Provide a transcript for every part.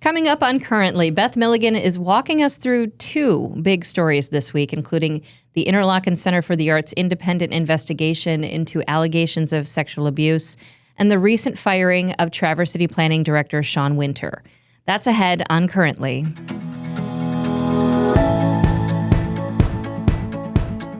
Coming up on Currently, Beth Milligan is walking us through two big stories this week, including the Interlochen Center for the Arts' independent investigation into allegations of sexual abuse and the recent firing of Traverse City Planning Director Shawn Winter. That's ahead on Currently.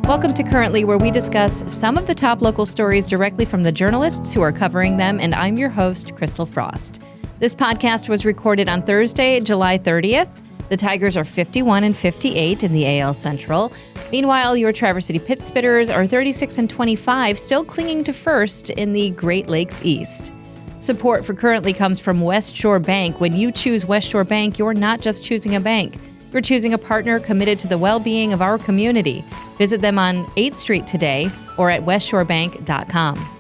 Welcome to Currently, where we discuss some of the top local stories directly from the journalists who are covering them, and I'm your host, Crystal Frost. This podcast was recorded on Thursday, July 30th. The Tigers are 51 and 58 in the AL Central. Meanwhile, your Traverse City Pit Spitters are 36 and 25, still clinging to first in the Great Lakes East. Support for Currently comes from West Shore Bank. When you choose West Shore Bank, you're not just choosing a bank. You're choosing a partner committed to the well-being of our community. Visit them on 8th Street today or at westshorebank.com.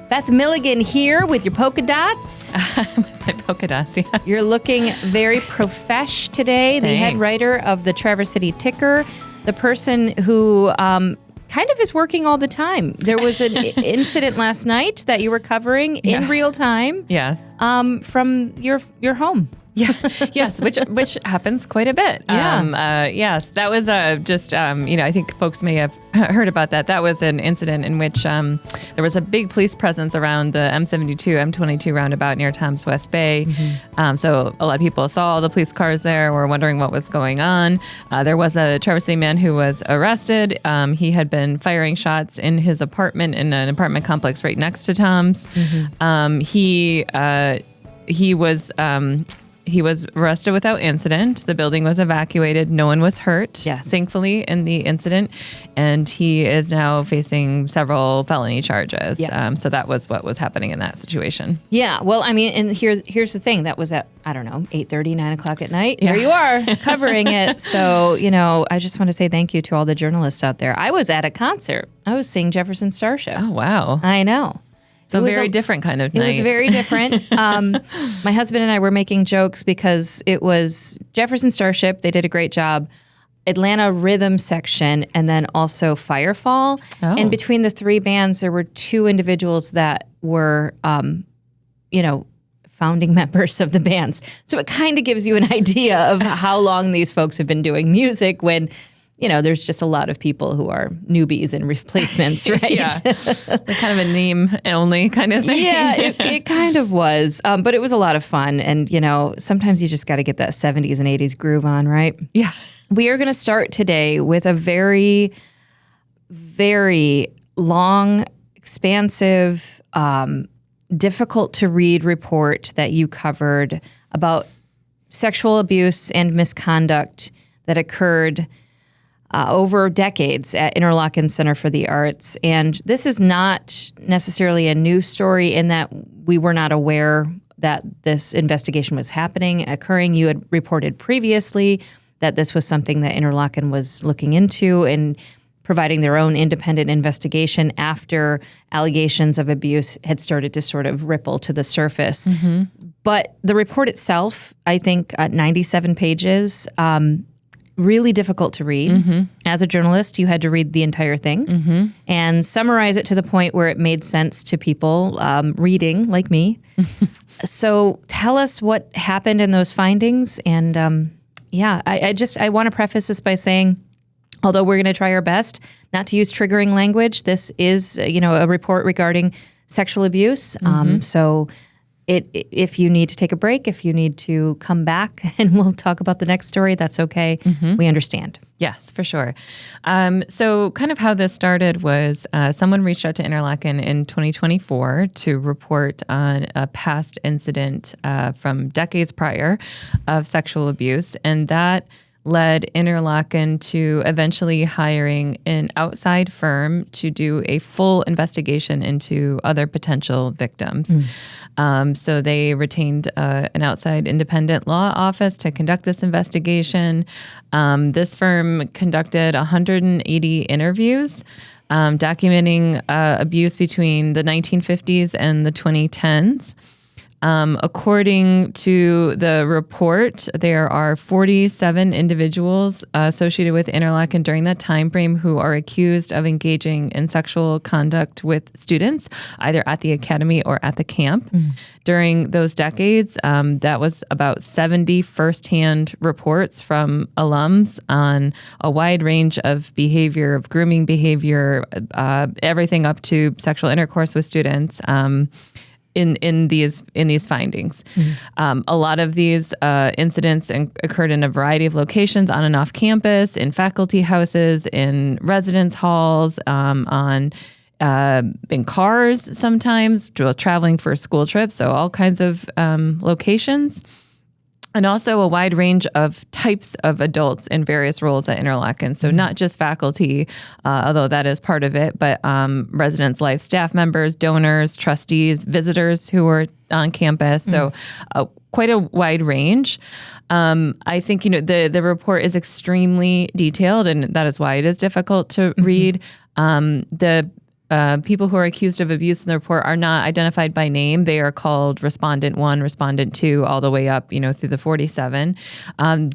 Beth Milligan here with your polka dots. With my polka dots, yes. You're looking very profesh today. The head writer of the Traverse City Ticker, the person who kind of is working all the time. There was an incident last night that you were covering in real time. Yes. From your home. Yeah. Yes, which happens quite a bit. Yeah. Yes, that was just, I think folks may have heard about that. That was an incident in which there was a big police presence around the M72, M22 roundabout near Tom's West Bay. Mm-hmm. So a lot of people saw all the police cars there, were wondering what was going on. There was a Traverse City man who was arrested. He had been firing shots in his apartment in an apartment complex right next to Tom's. Mm-hmm. He was arrested without incident. The building was evacuated. No one was hurt, thankfully, in the incident. And he is now facing several felony charges. Yeah. So that was what was happening in that situation. Yeah. Well, I mean, and here's the thing. That was at, 8:30, 9 o'clock at night. Yeah. Here you are covering it. So, I just want to say thank you to all the journalists out there. I was at a concert. I was seeing Jefferson Starship. Oh, wow. I know. So very different kind of night. It was very different. My husband and I were making jokes because it was Jefferson Starship. They did a great job. Atlanta Rhythm Section, and then also Firefall. Oh. And between the three bands, there were two individuals that were, founding members of the bands. So it kind of gives you an idea of how long these folks have been doing music when there's just a lot of people who are newbies and replacements, right? Yeah. Kind of a name only kind of thing. Yeah, it kind of was. But it was a lot of fun. And, sometimes you just got to get that 70s and 80s groove on, right? Yeah. We are going to start today with a very, very long, expansive, difficult to read report that you covered about sexual abuse and misconduct that occurred over decades at Interlochen Center for the Arts. And this is not necessarily a new story in that we were not aware that this investigation was occurring. You had reported previously that this was something that Interlochen was looking into and providing their own independent investigation after allegations of abuse had started to sort of ripple to the surface. Mm-hmm. But the report itself, I think 97 pages, really difficult to read. Mm-hmm. As a journalist, you had to read the entire thing and summarize it to the point where it made sense to people reading, like me. So tell us what happened in those findings. And I want to preface this by saying, although we're going to try our best not to use triggering language, this is, a report regarding sexual abuse. So if you need to take a break, if you need to come back and we'll talk about the next story, that's okay. Mm-hmm. We understand. Yes, for sure. So kind of how this started was someone reached out to Interlochen in 2024 to report on a past incident from decades prior of sexual abuse. And that led Interlochen to eventually hiring an outside firm to do a full investigation into other potential victims. So they retained an outside independent law office to conduct this investigation. This firm conducted 180 interviews documenting abuse between the 1950s and the 2010s. According to the report, there are 47 individuals associated with Interlochen during that time frame who are accused of engaging in sexual conduct with students, either at the academy or at the camp. During those decades, that was about 70 firsthand reports from alums on a wide range of behavior, of grooming behavior, everything up to sexual intercourse with students. In these findings. A lot of these incidents occurred in a variety of locations on and off campus, in faculty houses, in residence halls, in cars sometimes, traveling for school trips, so all kinds of locations. And also a wide range of types of adults in various roles at Interlochen. So not just faculty, although that is part of it, but residence life staff members, donors, trustees, visitors who were on campus. So quite a wide range. I think, the report is extremely detailed, and that is why it is difficult to read. The people who are accused of abuse in the report are not identified by name. They are called Respondent 1, Respondent 2, all the way up, through the 47.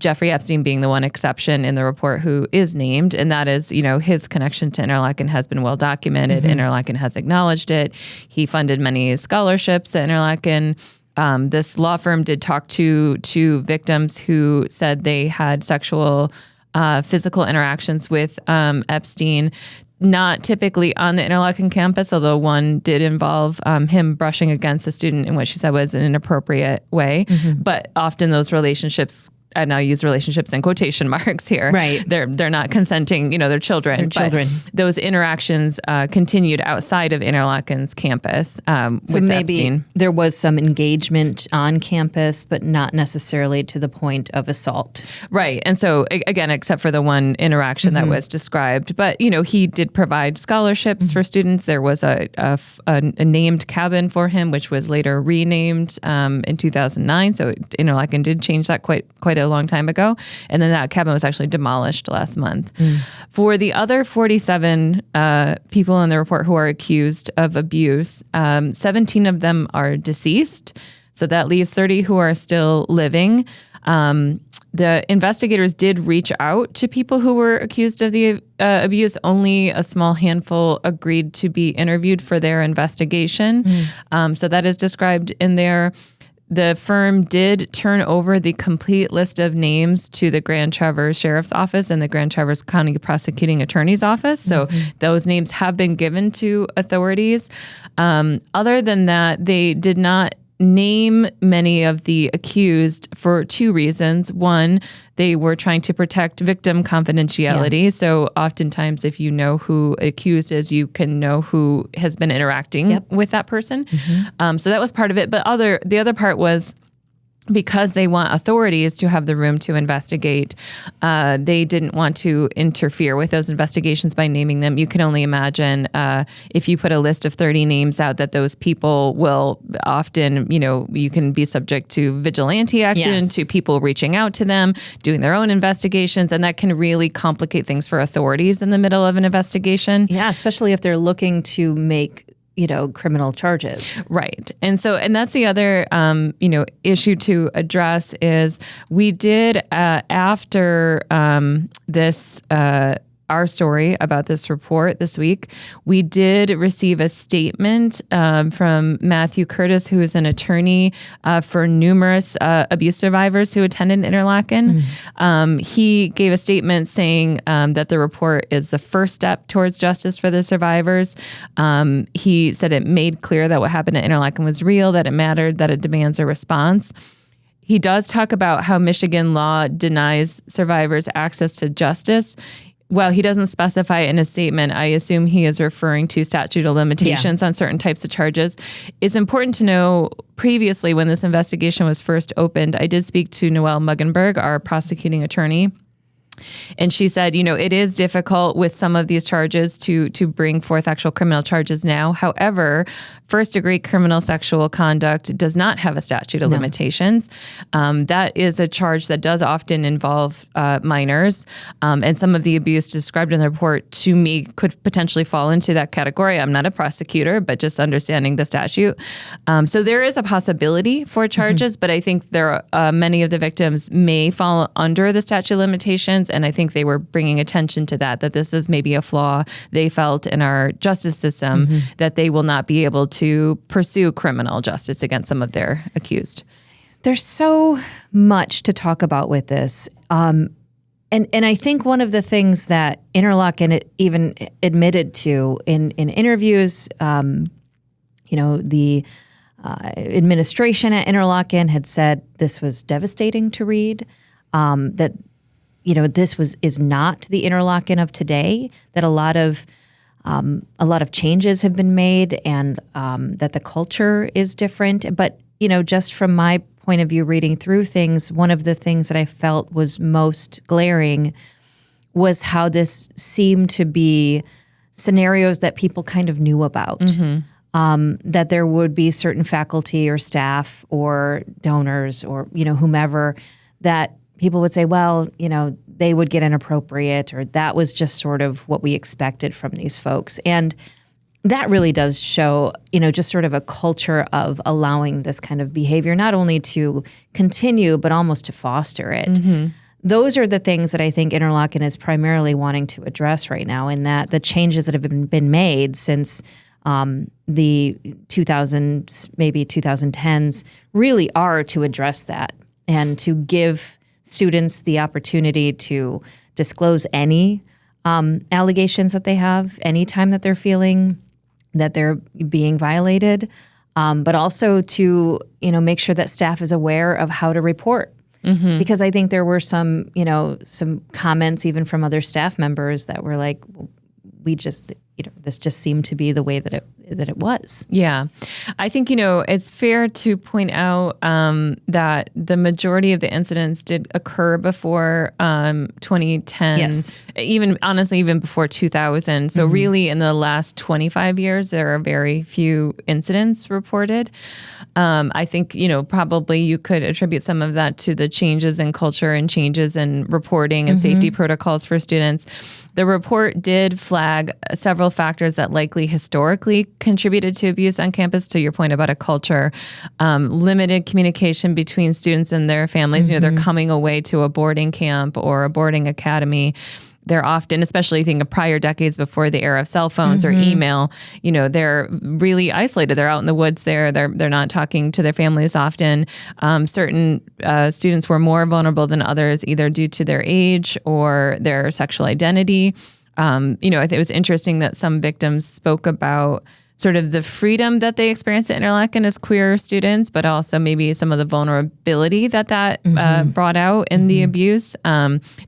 Jeffrey Epstein being the one exception in the report who is named, and that is, his connection to Interlochen has been well documented. Interlochen has acknowledged it. He funded many scholarships at Interlochen. This law firm did talk to victims who said they had sexual, physical interactions with Epstein. Not typically on the Interlochen campus, although one did involve him brushing against a student in what she said was an inappropriate way. But often those relationships, and I use relationships in quotation marks here. Right. They're not consenting, they're children. But those interactions continued outside of Interlochen's campus so with maybe Epstein. There was some engagement on campus, but not necessarily to the point of assault. Right. And so, again, except for the one interaction that was described. But, he did provide scholarships for students. There was a named cabin for him, which was later renamed in 2009. So Interlochen did change that quite a long time ago. And then that cabin was actually demolished last month. For the other 47 people in the report who are accused of abuse, 17 of them are deceased. So that leaves 30 who are still living. The investigators did reach out to people who were accused of the abuse. Only a small handful agreed to be interviewed for their investigation. So that is described in there. The firm did turn over the complete list of names to the Grand Traverse Sheriff's Office and the Grand Traverse County Prosecuting Attorney's Office. So those names have been given to authorities. Other than that, they did not name many of the accused for two reasons. One, they were trying to protect victim confidentiality. So oftentimes if you know who accused is, you can know who has been interacting with that person. So that was part of it. But the other part was because they want authorities to have the room to investigate, they didn't want to interfere with those investigations by naming them. You can only imagine if you put a list of 30 names out that those people will often, you can be subject to vigilante action, to people reaching out to them, doing their own investigations, and that can really complicate things for authorities in the middle of an investigation. Yeah, especially if they're looking to make criminal charges. Right. And that's the other, issue to address is we did, after this, our story about this report this week, we did receive a statement from Matthew Curtis, who is an attorney for numerous abuse survivors who attended Interlochen. He gave a statement saying that the report is the first step towards justice for the survivors. He said it made clear that what happened at Interlochen was real, that it mattered, that it demands a response. He does talk about how Michigan law denies survivors access to justice. Well, he doesn't specify in his statement. I assume he is referring to statute of limitations on certain types of charges. It's important to know previously when this investigation was first opened, I did speak to Noelle Muggenberg, our prosecuting attorney, And she said, it is difficult with some of these charges to bring forth actual criminal charges now. However, first-degree criminal sexual conduct does not have a statute of limitations. That is a charge that does often involve minors. And some of the abuse described in the report, to me, could potentially fall into that category. I'm not a prosecutor, but just understanding the statute. So there is a possibility for charges, but I think there are many of the victims may fall under the statute of limitations. And I think they were bringing attention to that this is maybe a flaw they felt in our justice system, that they will not be able to pursue criminal justice against some of their accused. There's so much to talk about with this. And I think one of the things that Interlochen even admitted to in interviews, the administration at Interlochen had said this was devastating to read, that this is not the Interlochen of today, that a lot of changes have been made, and that the culture is different. But, just from my point of view, reading through things, one of the things that I felt was most glaring was how this seemed to be scenarios that people kind of knew about. That there would be certain faculty or staff or donors or, whomever, that people would say, well, they would get inappropriate, or that was just sort of what we expected from these folks. And that really does show, just sort of a culture of allowing this kind of behavior, not only to continue, but almost to foster it. Those are the things that I think Interlochen is primarily wanting to address right now, in that the changes that have been made since the 2000s, maybe 2010s, really are to address that and to give students the opportunity to disclose any allegations that they have, anytime that they're feeling that they're being violated, but also to make sure that staff is aware of how to report. Because I think there were some comments even from other staff members that were like, well, we just this just seemed to be the way that it was. Yeah. I think, it's fair to point out that the majority of the incidents did occur before 2010. Yes. Even before 2000. So really in the last 25 years, there are very few incidents reported. I think, probably you could attribute some of that to the changes in culture and changes in reporting and safety protocols for students. The report did flag several factors that likely historically contributed to abuse on campus, to your point about a culture, limited communication between students and their families. They're coming away to a boarding camp or a boarding academy. They're often, especially think of prior decades before the era of cell phones or email, they're really isolated. They're out in the woods there. They're not talking to their families often. Certain students were more vulnerable than others, either due to their age or their sexual identity. I think it was interesting that some victims spoke about sort of the freedom that they experienced at Interlochen as queer students, but also maybe some of the vulnerability that brought out in the abuse.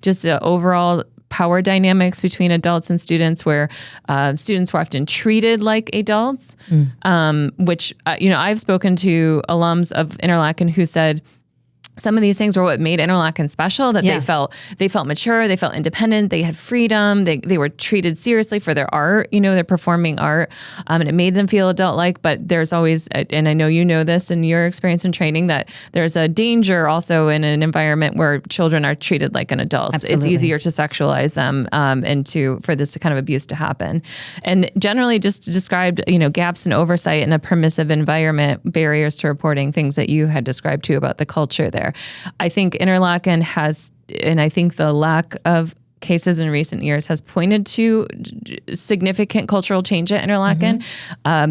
Just the overall power dynamics between adults and students, where students were often treated like adults, which, I've spoken to alums of Interlochen who said some of these things were what made Interlochen special, that they felt mature, they felt independent, they had freedom, they were treated seriously for their art, their performing art, and it made them feel adult-like. But there's always, and I know you know this in your experience in training, that there's a danger also in an environment where children are treated like an adult. Absolutely. It's easier to sexualize them and for this kind of abuse to happen. And generally just described, gaps in oversight in a permissive environment, barriers to reporting, things that you had described too about the culture there. I think Interlochen has, and I think the lack of cases in recent years has pointed to significant cultural change at Interlochen.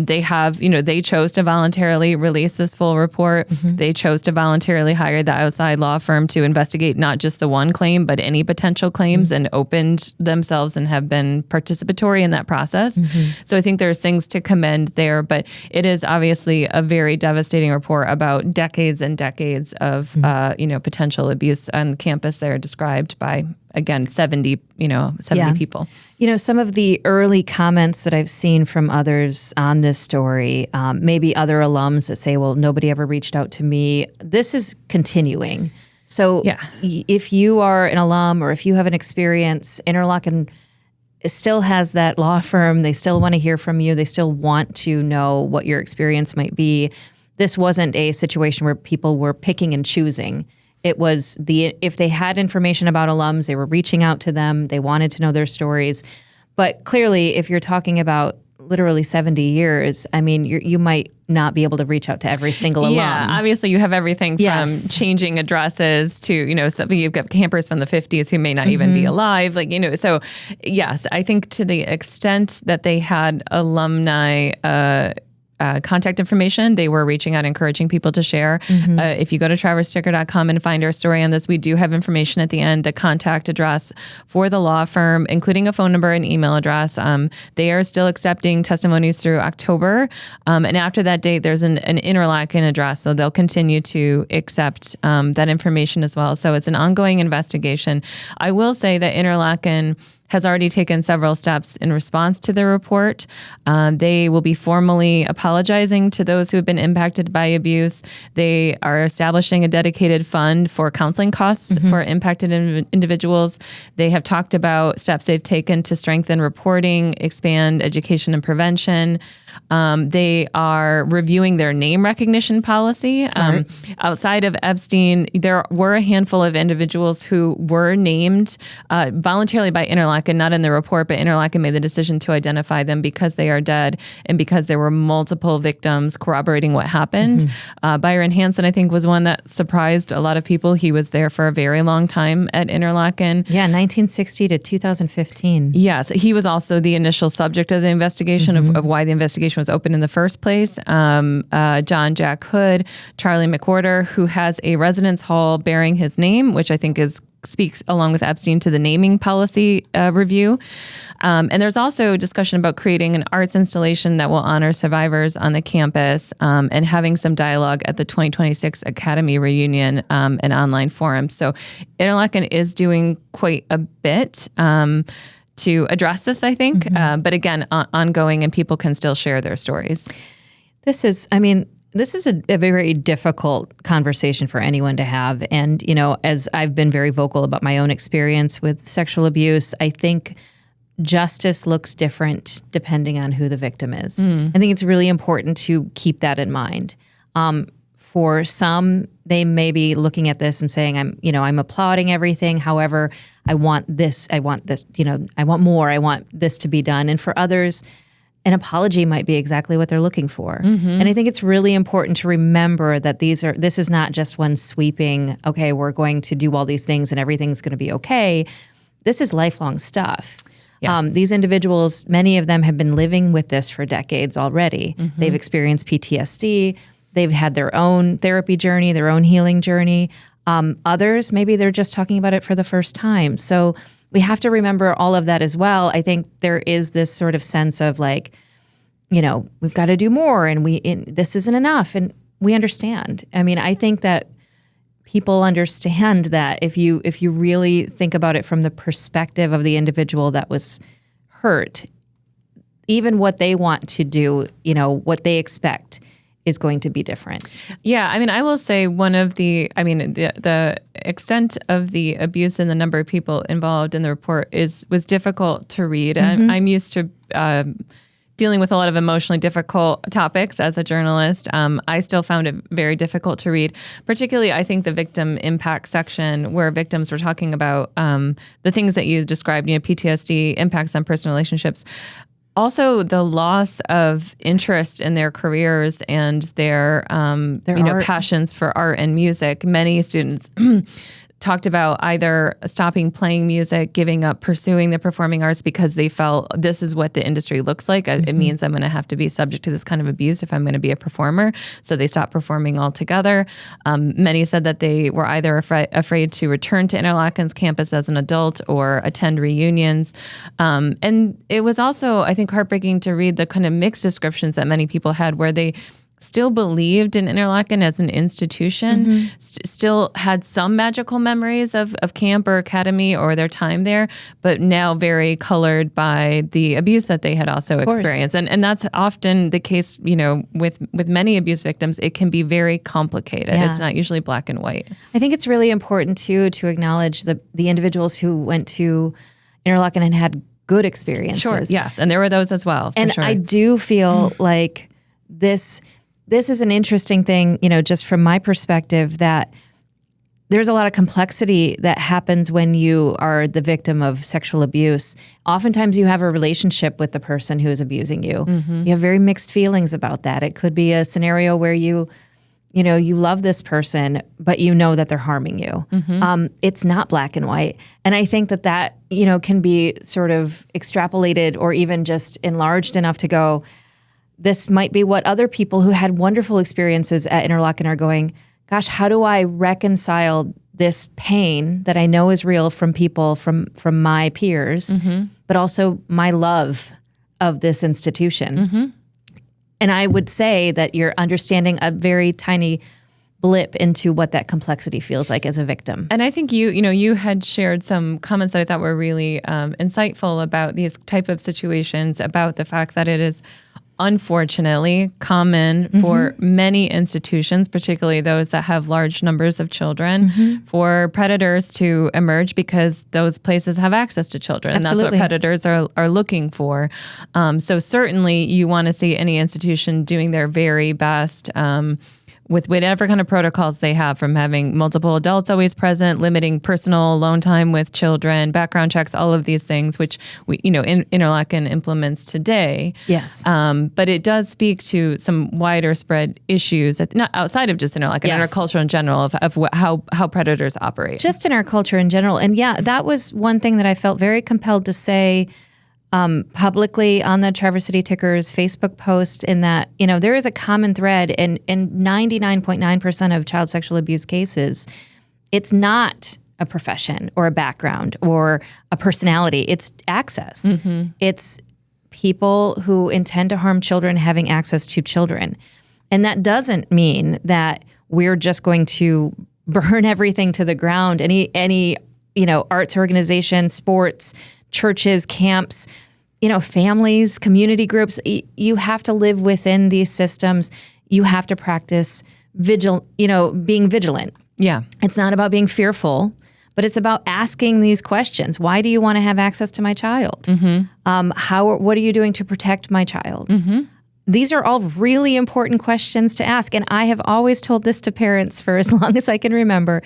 They have, they chose to voluntarily release this full report. They chose to voluntarily hire the outside law firm to investigate not just the one claim, but any potential claims, and opened themselves and have been participatory in that process. So I think there's things to commend there, but it is obviously a very devastating report about decades and decades of, potential abuse on campus there, described by, again, 70 people. Some of the early comments that I've seen from others on this story, maybe other alums that say, well, nobody ever reached out to me. This is continuing. So if you are an alum or if you have an experience, Interlochen still has that law firm. They still want to hear from you. They still want to know what your experience might be. This wasn't a situation where people were picking and choosing. It was if they had information about alums, they were reaching out to them. They wanted to know their stories. But clearly, if you're talking about literally 70 years, I mean, you might not be able to reach out to every single alum. Yeah, obviously you have everything from changing addresses to, you've got campers from the 50s who may not even be alive. So yes, I think to the extent that they had alumni contact information, they were reaching out, encouraging people to share. If you go to traverssticker.com and find our story on this, we do have information at the end, the contact address for the law firm, including a phone number and email address. They are still accepting testimonies through October. And after that date, there's an Interlochen address. So they'll continue to accept that information as well. So it's an ongoing investigation. I will say that Interlochen has already taken several steps in response to the report. They will be formally apologizing to those who have been impacted by abuse. They are establishing a dedicated fund for counseling costs for impacted individuals. They have talked about steps they've taken to strengthen reporting, expand education and prevention. They are reviewing their name recognition policy. Outside of Epstein, there were a handful of individuals who were named voluntarily by Interlochen, not in the report, but Interlochen made the decision to identify them because they are dead and because there were multiple victims corroborating what happened. Byron Hansen, I think, was one that surprised a lot of people. He was there for a very long time at Interlochen. Yeah, 1960 to 2015. Yes, he was also the initial subject of the investigation of why the investigation was open in the first place. John Jack Hood, Charlie McWhorter, who has a residence hall bearing his name, which I think speaks along with Epstein to the naming policy review. And there's also discussion about creating an arts installation that will honor survivors on the campus and having some dialogue at the 2026 Academy reunion and online forum. So Interlochen is doing quite a bit to address this, I think. But again, ongoing, and people can still share their stories. This is a very difficult conversation for anyone to have. And, as I've been very vocal about my own experience with sexual abuse, I think justice looks different depending on who the victim is. I think it's really important to keep that in mind. For some, they may be looking at this and saying, I'm applauding everything. However, I want this, I want more, I want this to be done. And for others, an apology might be exactly what they're looking for. And I think it's really important to remember that this is not just one sweeping, okay, we're going to do all these things and everything's going to be okay. This is lifelong stuff. Yes. These individuals, many of them have been living with this for decades already. They've experienced PTSD. They've had their own therapy journey, their own healing journey. Others, maybe they're just talking about it for the first time. So we have to remember all of that as well. I think there is this sort of sense of we've got to do more and this isn't enough. And we understand. I mean, I think that people understand that if you really think about it from the perspective of the individual that was hurt, even what they want to do, what they expect is going to be different. Yeah, I mean, I will say the extent of the abuse and the number of people involved in the report was difficult to read. I'm used to dealing with a lot of emotionally difficult topics as a journalist. I still found it very difficult to read, particularly I think the victim impact section where victims were talking about the things that you described, PTSD, impacts on personal relationships. Also, the loss of interest in their careers and their passions for art and music. Many students talked about either stopping playing music, giving up pursuing the performing arts because they felt this is what the industry looks like. It means I'm going to have to be subject to this kind of abuse if I'm going to be a performer. So they stopped performing altogether. Many said that they were either afraid to return to Interlochen's campus as an adult or attend reunions. And it was also, I think, heartbreaking to read the kind of mixed descriptions that many people had where they still believed in Interlochen as an institution, still had some magical memories of camp or academy or their time there, but now very colored by the abuse that they had also experienced. And that's often the case, with many abuse victims. It can be very complicated. It's not usually black and white. I think it's really important too to acknowledge the individuals who went to Interlochen and had good experiences. Sure, yes. And there were those as well. And sure. I do feel like this is an interesting thing, just from my perspective, that there's a lot of complexity that happens when you are the victim of sexual abuse. Oftentimes you have a relationship with the person who is abusing you. You have very mixed feelings about that. It could be a scenario where you love this person, but you know that they're harming you. It's not black and white. And I think that can be sort of extrapolated or even just enlarged enough to go, this might be what other people who had wonderful experiences at Interlochen are going, gosh, how do I reconcile this pain that I know is real from people, from my peers, but also my love of this institution? And I would say that you're understanding a very tiny blip into what that complexity feels like as a victim. And I think you had shared some comments that I thought were really insightful about these type of situations, about the fact that it is unfortunately common for many institutions, particularly those that have large numbers of children, for predators to emerge because those places have access to children. Absolutely. And that's what predators are looking for. So certainly you want to see any institution doing their very best with whatever kind of protocols they have, from having multiple adults always present, limiting personal alone time with children, background checks, all of these things, which Interlochen implements today. Yes. But it does speak to some wider spread issues, not outside of just Interlochen, in our culture in general, of how predators operate. Just in our culture in general. And yeah, that was one thing that I felt very compelled to say publicly on the Traverse City Ticker's Facebook post, in that, there is a common thread in 99.9% of child sexual abuse cases. It's not a profession or a background or a personality. It's access. It's people who intend to harm children having access to children. And that doesn't mean that we're just going to burn everything to the ground. Any arts organization, sports, churches, camps, families, community groups. You have to live within these systems. You have to practice being vigilant. Yeah. It's not about being fearful, but it's about asking these questions. Why do you want to have access to my child? What are you doing to protect my child? These are all really important questions to ask. And I have always told this to parents for as long as I can remember.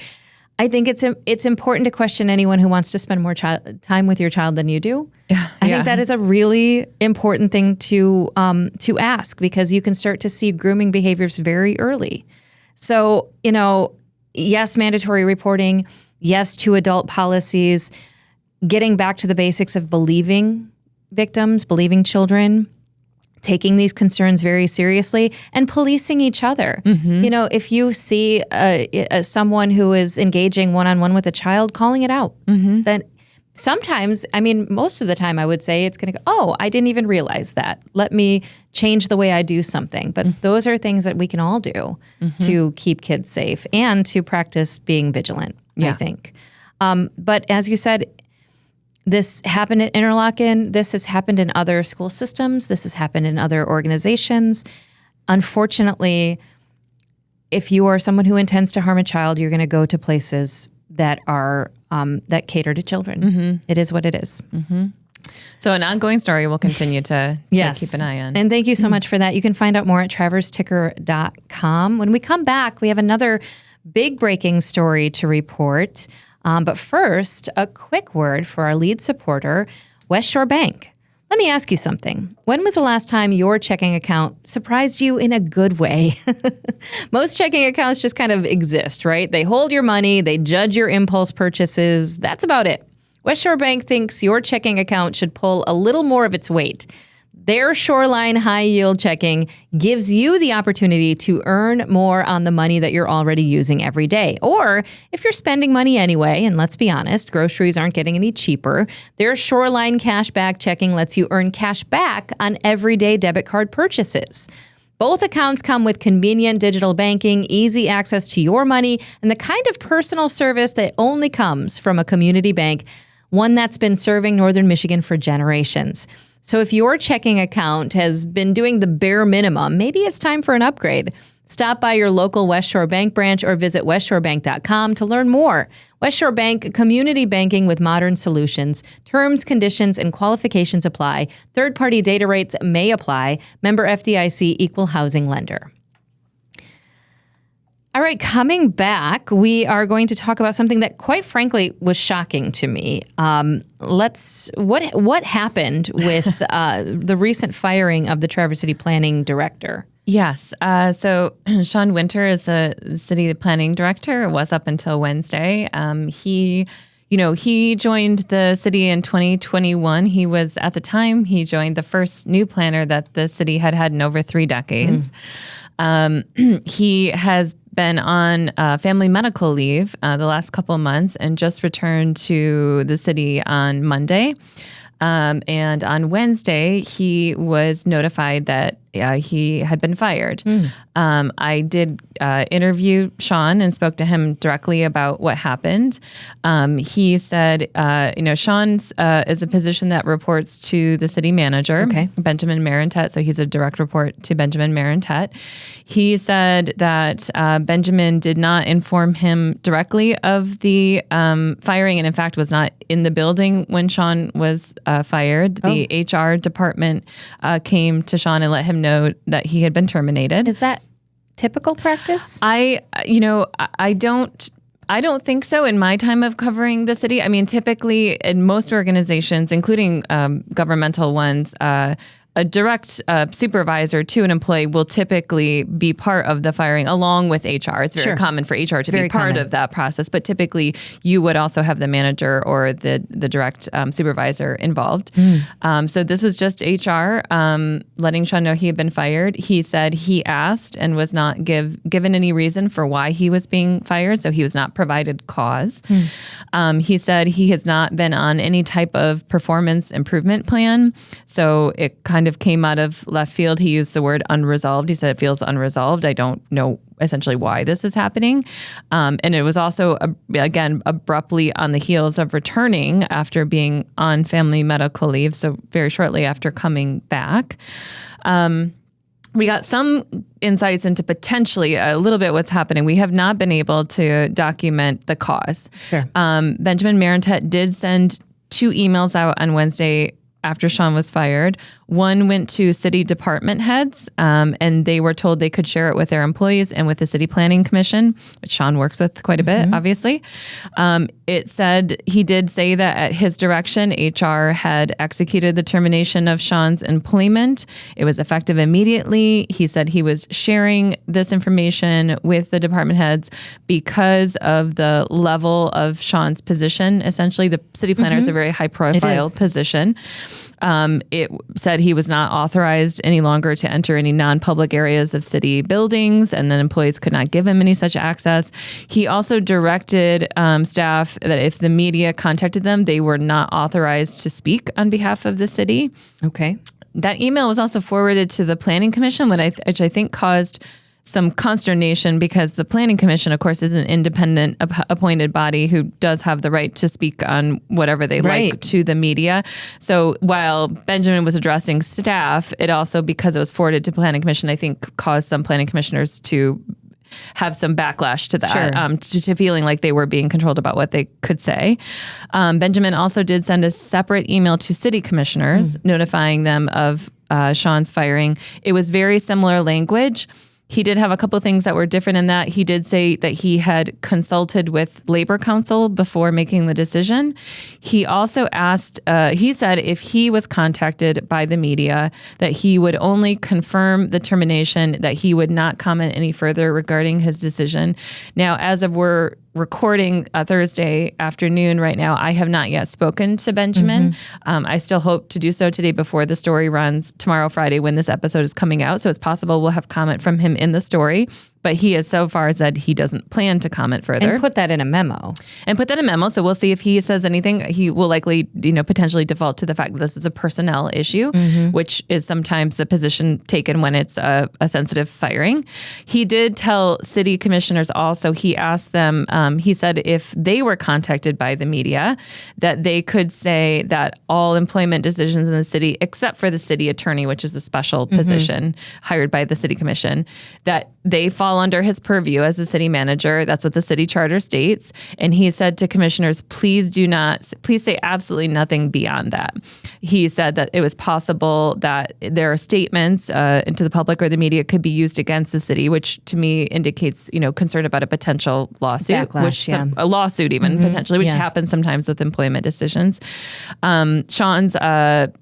I think it's important to question anyone who wants to spend more time with your child than you do. I think that is a really important thing to ask, because you can start to see grooming behaviors very early. So, yes, mandatory reporting, yes to adult policies, getting back to the basics of believing victims, believing children, taking these concerns very seriously, and policing each other. If you see someone who is engaging one-on-one with a child, calling it out. Then sometimes, most of the time I would say it's going to go, oh, I didn't even realize that. Let me change the way I do something. But those are things that we can all do to keep kids safe and to practice being vigilant, I think. But as you said, this happened at Interlochen. This has happened in other school systems. This has happened in other organizations. Unfortunately, if you are someone who intends to harm a child, you're going to go to places that are that cater to children. It is what it is. So an ongoing story we'll continue to keep an eye on. And thank you so much for that. You can find out more at traverseticker.com. When we come back, we have another big breaking story to report. But first, a quick word for our lead supporter, West Shore Bank. Let me ask you something. When was the last time your checking account surprised you in a good way? Most checking accounts just kind of exist, right? They hold your money, they judge your impulse purchases. That's about it. West Shore Bank thinks your checking account should pull a little more of its weight. Their Shoreline High Yield Checking gives you the opportunity to earn more on the money that you're already using every day. Or if you're spending money anyway, and let's be honest, groceries aren't getting any cheaper, their Shoreline Cashback Checking lets you earn cash back on everyday debit card purchases. Both accounts come with convenient digital banking, easy access to your money, and the kind of personal service that only comes from a community bank, one that's been serving Northern Michigan for generations. So if your checking account has been doing the bare minimum, maybe it's time for an upgrade. Stop by your local West Shore Bank branch or visit westshorebank.com to learn more. West Shore Bank, community banking with modern solutions. Terms, conditions, and qualifications apply. Third-party data rates may apply. Member FDIC, equal housing lender. All right, coming back, we are going to talk about something that, quite frankly, was shocking to me. What happened with the recent firing of the Traverse City Planning Director? Yes. So Shawn Winter is the city planning director. It was up until Wednesday. He joined the city in 2021. He was, at the time, he joined the first new planner that the city had in over 3 decades. He has been on family medical leave the last couple of months and just returned to the city on Monday. And on Wednesday, he was notified that he had been fired. I did interview Shawn and spoke to him directly about what happened. He said, Shawn's is a position that reports to the city manager, Benjamin Marentet. So he's a direct report to Benjamin Marentet. He said that Benjamin did not inform him directly of the firing, and in fact was not in the building when Shawn was fired. The HR department came to Shawn and let him know that he had been terminated. Is that typical practice? I don't think so in my time of covering the city. I mean, typically in most organizations, including governmental ones, a direct supervisor to an employee will typically be part of the firing along with HR. It's very common for HR to be part of that process, but typically you would also have the manager or the direct supervisor involved. So this was just HR letting Shawn know he had been fired. He said he asked and was not given any reason for why he was being fired, so he was not provided cause. He said he has not been on any type of performance improvement plan, so it kind of came out of left field. He used the word unresolved. He said it feels unresolved. I don't know essentially why this is happening. And it was also, again, abruptly on the heels of returning after being on family medical leave, so very shortly after coming back. We got some insights into potentially a little bit what's happening. We have not been able to document the cause. Benjamin Marentet did send 2 emails out on Wednesday after Shawn was fired. One went to city department heads, and they were told they could share it with their employees and with the City Planning Commission, which Shawn works with quite a bit, obviously. It said, he did say that at his direction, HR had executed the termination of Shawn's employment. It was effective immediately. He said he was sharing this information with the department heads because of the level of Shawn's position. Essentially, the city planner is a very high-profile position. It said he was not authorized any longer to enter any non-public areas of city buildings, and then employees could not give him any such access. He also directed staff that if the media contacted them, they were not authorized to speak on behalf of the city. That email was also forwarded to the Planning Commission, which I think caused some consternation because the Planning Commission, of course, is an independent appointed body who does have the right to speak on whatever they like to the media. So while Benjamin was addressing staff, it also, because it was forwarded to Planning Commission, I think caused some planning commissioners to have some backlash to that, to feeling like they were being controlled about what they could say. Benjamin also did send a separate email to city commissioners notifying them of Shawn's firing. It was very similar language. He did have a couple of things that were different in that. He did say that he had consulted with Labor Council before making the decision. He also asked, he said if he was contacted by the media, that he would only confirm the termination, that he would not comment any further regarding his decision. Now, as of we're recording Thursday afternoon right now, I have not yet spoken to Benjamin. I still hope to do so today before the story runs tomorrow, Friday, when this episode is coming out. So it's possible we'll have comment from him in the story. But he has so far said he doesn't plan to comment further. And put that in a memo. So we'll see if he says anything. He will likely, potentially default to the fact that this is a personnel issue, which is sometimes the position taken when it's a sensitive firing. He did tell city commissioners also, he asked them, he said if they were contacted by the media, that they could say that all employment decisions in the city, except for the city attorney, which is a special position hired by the city commission, that they fall under his purview as the city manager. That's what the city charter states. And he said to commissioners, please say absolutely nothing beyond that. He said that it was possible that there are statements into the public or the media could be used against the city, which to me indicates, concern about a potential lawsuit, backlash, a lawsuit even potentially, which happens sometimes with employment decisions. Shawn's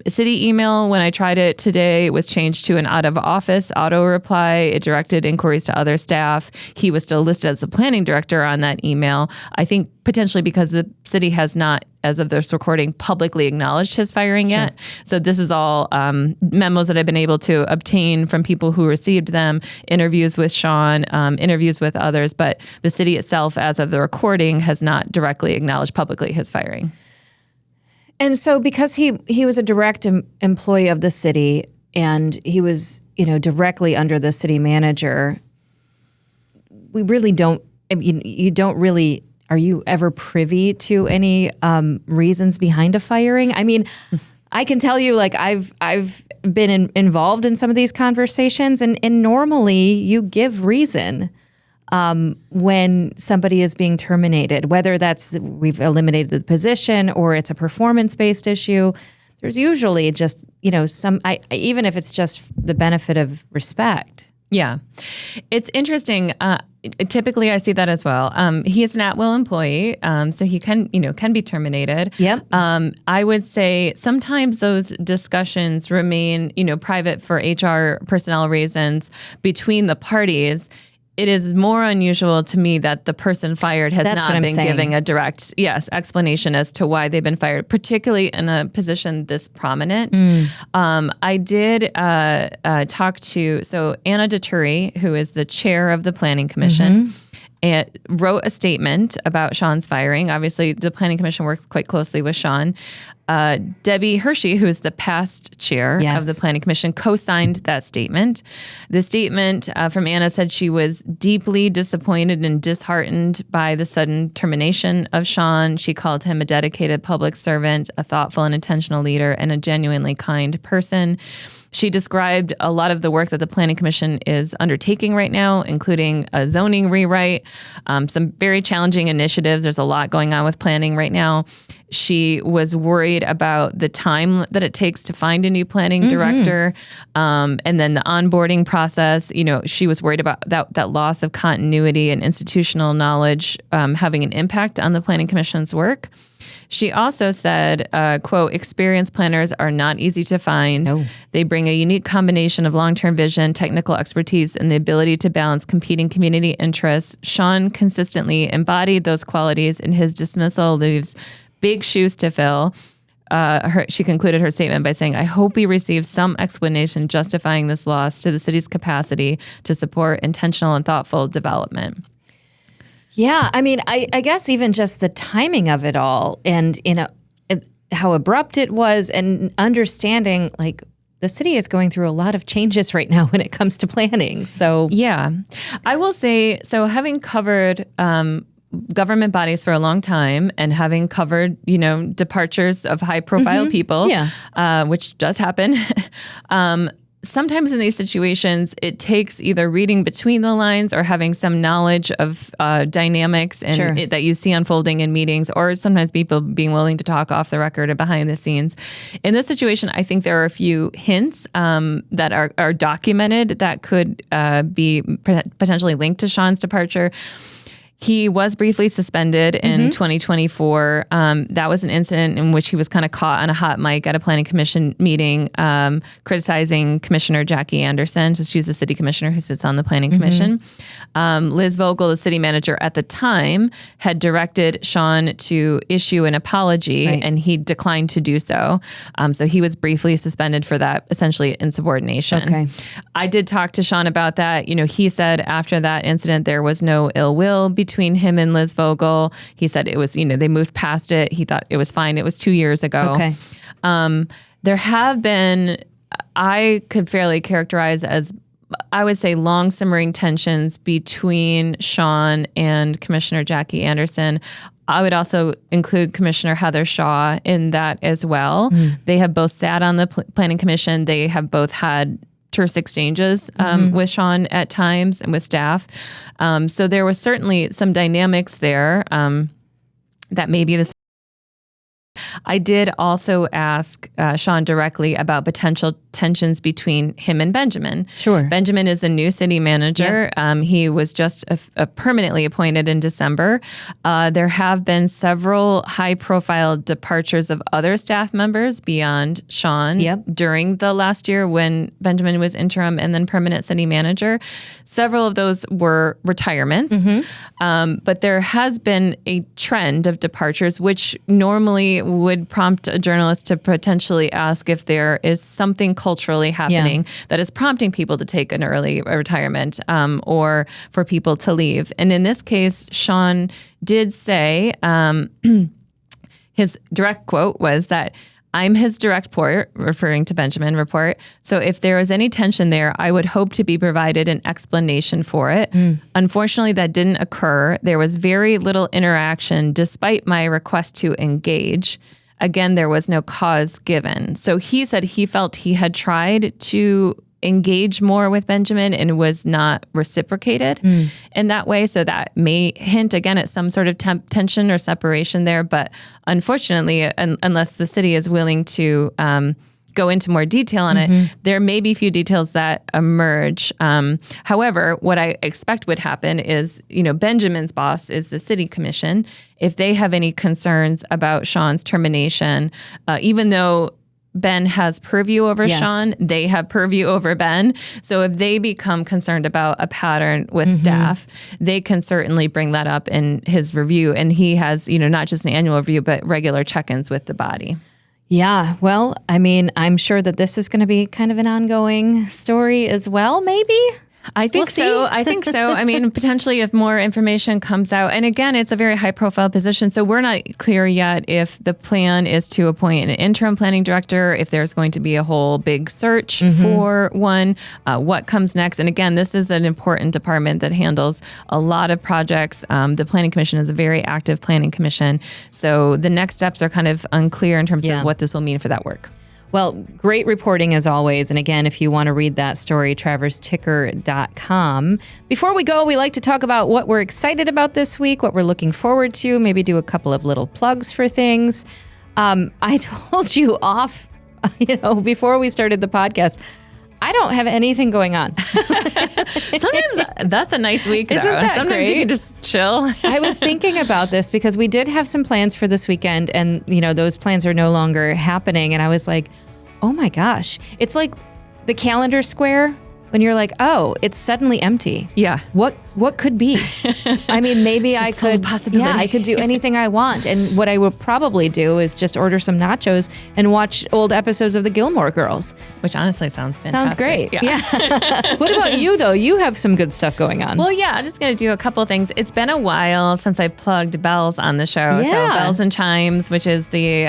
city email, when I tried it today, was changed to an out of office auto reply. It directed inquiries to other staff. He was still listed as a planning director on that email. I think potentially because the city has not, as of this recording, publicly acknowledged his firing yet. So this is all memos that I've been able to obtain from people who received them, interviews with Shawn, interviews with others. But the city itself, as of the recording, has not directly acknowledged publicly his firing. And so because he was a direct employee of the city and he was, directly under the city manager, we really don't, you don't really, are you ever privy to any reasons behind a firing? I mean, I can tell you, like, I've been involved in some of these conversations, and normally you give reason when somebody is being terminated, whether that's we've eliminated the position or it's a performance-based issue. There's usually just, even if it's just the benefit of respect. Yeah. It's interesting. Typically I see that as well. He is an at-will employee, so he can be terminated. Yep. I would say sometimes those discussions remain, private for HR personnel reasons between the parties. It is more unusual to me that the person fired has not been giving a direct, explanation as to why they've been fired, particularly in a position this prominent. I did talk to Anna Deturi, who is the chair of the Planning Commission, and wrote a statement about Shawn's firing. Obviously, the Planning Commission works quite closely with Shawn. Debbie Hershey, who is the past chair of the Planning Commission, co-signed that statement. The statement from Anna said she was deeply disappointed and disheartened by the sudden termination of Shawn. She called him a dedicated public servant, a thoughtful and intentional leader, and a genuinely kind person. She described a lot of the work that the Planning Commission is undertaking right now, including a zoning rewrite, some very challenging initiatives. There's a lot going on with planning right now. She was worried about the time that it takes to find a new planning director, and then the onboarding process. She was worried about that loss of continuity and institutional knowledge having an impact on the Planning Commission's work. She also said, quote, experienced planners are not easy to find. No. They bring a unique combination of long-term vision, technical expertise, and the ability to balance competing community interests. Shawn consistently embodied those qualities, and his dismissal leaves big shoes to fill. She concluded her statement by saying, I hope we receive some explanation justifying this loss to the city's capacity to support intentional and thoughtful development. Yeah, I mean, I guess even just the timing of it all and, how abrupt it was, and understanding, like, the city is going through a lot of changes right now when it comes to planning. So, yeah, I will say, so having covered government bodies for a long time and having covered, departures of high profile people, which does happen. Sometimes in these situations, it takes either reading between the lines or having some knowledge of dynamics and that you see unfolding in meetings, or sometimes people being willing to talk off the record or behind the scenes. In this situation, I think there are a few hints that are documented that could be potentially linked to Shawn's departure. He was briefly suspended in 2024. That was an incident in which he was kind of caught on a hot mic at a planning commission meeting, criticizing Commissioner Jackie Anderson. So she's the city commissioner who sits on the planning commission. Liz Vogel, the city manager at the time, had directed Shawn to issue an apology, and he declined to do so. So he was briefly suspended for that, essentially insubordination. Okay. I did talk to Shawn about that. He said after that incident, there was no ill will between him and Liz Vogel. He said it was, they moved past it. He thought it was fine. It was 2 years ago. Okay. There have been, I could fairly characterize as, I would say, long simmering tensions between Shawn and Commissioner Jackie Anderson. I would also include Commissioner Heather Shaw in that as well. They have both sat on the planning commission. They have both had terse exchanges with Shawn at times and with staff. So there was certainly some dynamics there that maybe this. I did also ask Shawn directly about potential tensions between him and Benjamin. Sure. Benjamin is a new city manager. He was just permanently appointed in December. There have been several high-profile departures of other staff members beyond Shawn during the last year when Benjamin was interim and then permanent city manager. Several of those were retirements. But there has been a trend of departures, which normally would prompt a journalist to potentially ask if there is something culturally happening that is prompting people to take an early retirement or for people to leave. And in this case, Shawn did say, his direct quote was that, "I'm his direct report," referring to Benjamin report. "So if there was any tension there, I would hope to be provided an explanation for it. Unfortunately, that didn't occur. There was very little interaction despite my request to engage. Again, there was no cause given." So he said he felt he had tried to engage more with Benjamin and was not reciprocated in that way. So that may hint again at some sort of tension or separation there. But unfortunately, unless the city is willing to go into more detail on it, there may be few details that emerge. However, what I expect would happen is, Benjamin's boss is the city commission. If they have any concerns about Shawn's termination, even though Ben has purview over Shawn, they have purview over Ben. So if they become concerned about a pattern with staff, they can certainly bring that up in his review. And he has, not just an annual review, but regular check-ins with the body. Yeah, well, I mean, I'm sure that this is going to be kind of an ongoing story as well, maybe? I think so. I think so. I mean, potentially if more information comes out. And again, it's a very high profile position. So we're not clear yet if the plan is to appoint an interim planning director, if there's going to be a whole big search for one, what comes next. And again, this is an important department that handles a lot of projects. The Planning Commission is a very active planning commission. So the next steps are kind of unclear in terms of what this will mean for that work. Well, great reporting as always. And again, if you want to read that story, traversticker.com. Before we go, we like to talk about what we're excited about this week, what we're looking forward to, maybe do a couple of little plugs for things. I told you off, before we started the podcast, I don't have anything going on. Sometimes that's a nice week, though. Isn't that Sometimes great? you can just chill. I was thinking about this because we did have some plans for this weekend and, those plans are no longer happening. And I was like, oh my gosh, it's like the calendar square when you're like, oh, it's suddenly empty. Yeah. What could be? I mean, maybe I could, I could do anything I want. And what I will probably do is just order some nachos and watch old episodes of the Gilmore Girls. Which honestly sounds fantastic. Sounds great. Yeah. What about you, though? You have some good stuff going on. Well, yeah, I'm just going to do a couple of things. It's been a while since I plugged Bells on the show. Yeah. So Bells and Chimes, which is the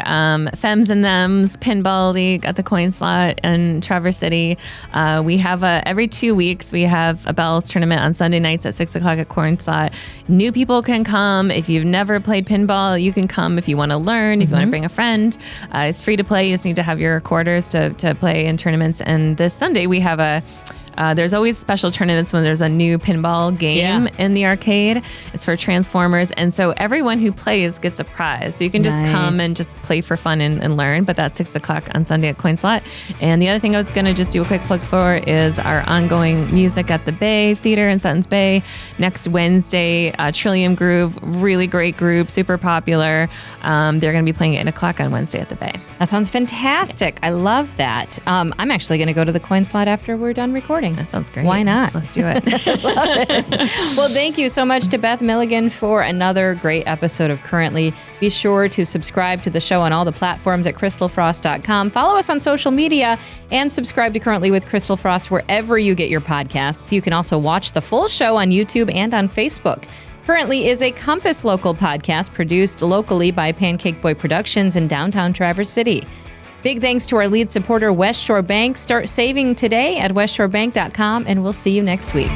Femmes and Thems Pinball League at the Coin Slot in Traverse City. We have every 2 weeks, we have a Bells tournament on Sunday nights at 6 o'clock at Coin Slot. New people can come. If you've never played pinball, you can come if you want to learn, if you want to bring a friend. It's free to play. You just need to have your quarters to play in tournaments. And this Sunday, we have a There's always special tournaments when there's a new pinball game in the arcade. It's for Transformers. And so everyone who plays gets a prize. So you can just come and just play for fun and learn. But that's 6 o'clock on Sunday at Coin Slot. And the other thing I was going to just do a quick plug for is our ongoing Music at the Bay Theater in Sutton's Bay. Next Wednesday, Trillium Groove, really great group, super popular. They're going to be playing at 8 o'clock on Wednesday at the Bay. That sounds fantastic. I love that. I'm actually going to go to the Coin Slot after we're done recording. That sounds great. Why not? Let's do it. Love it. Well, thank you so much to Beth Milligan for another great episode of Currently. Be sure to subscribe to the show on all the platforms at crystalfrost.com. Follow us on social media and subscribe to Currently with Crystal Frost wherever you get your podcasts. You can also watch the full show on YouTube and on Facebook. Currently is a Compass Local podcast produced locally by Pancake Boy Productions in downtown Traverse City. Big thanks to our lead supporter, West Shore Bank. Start saving today at westshorebank.com, and we'll see you next week.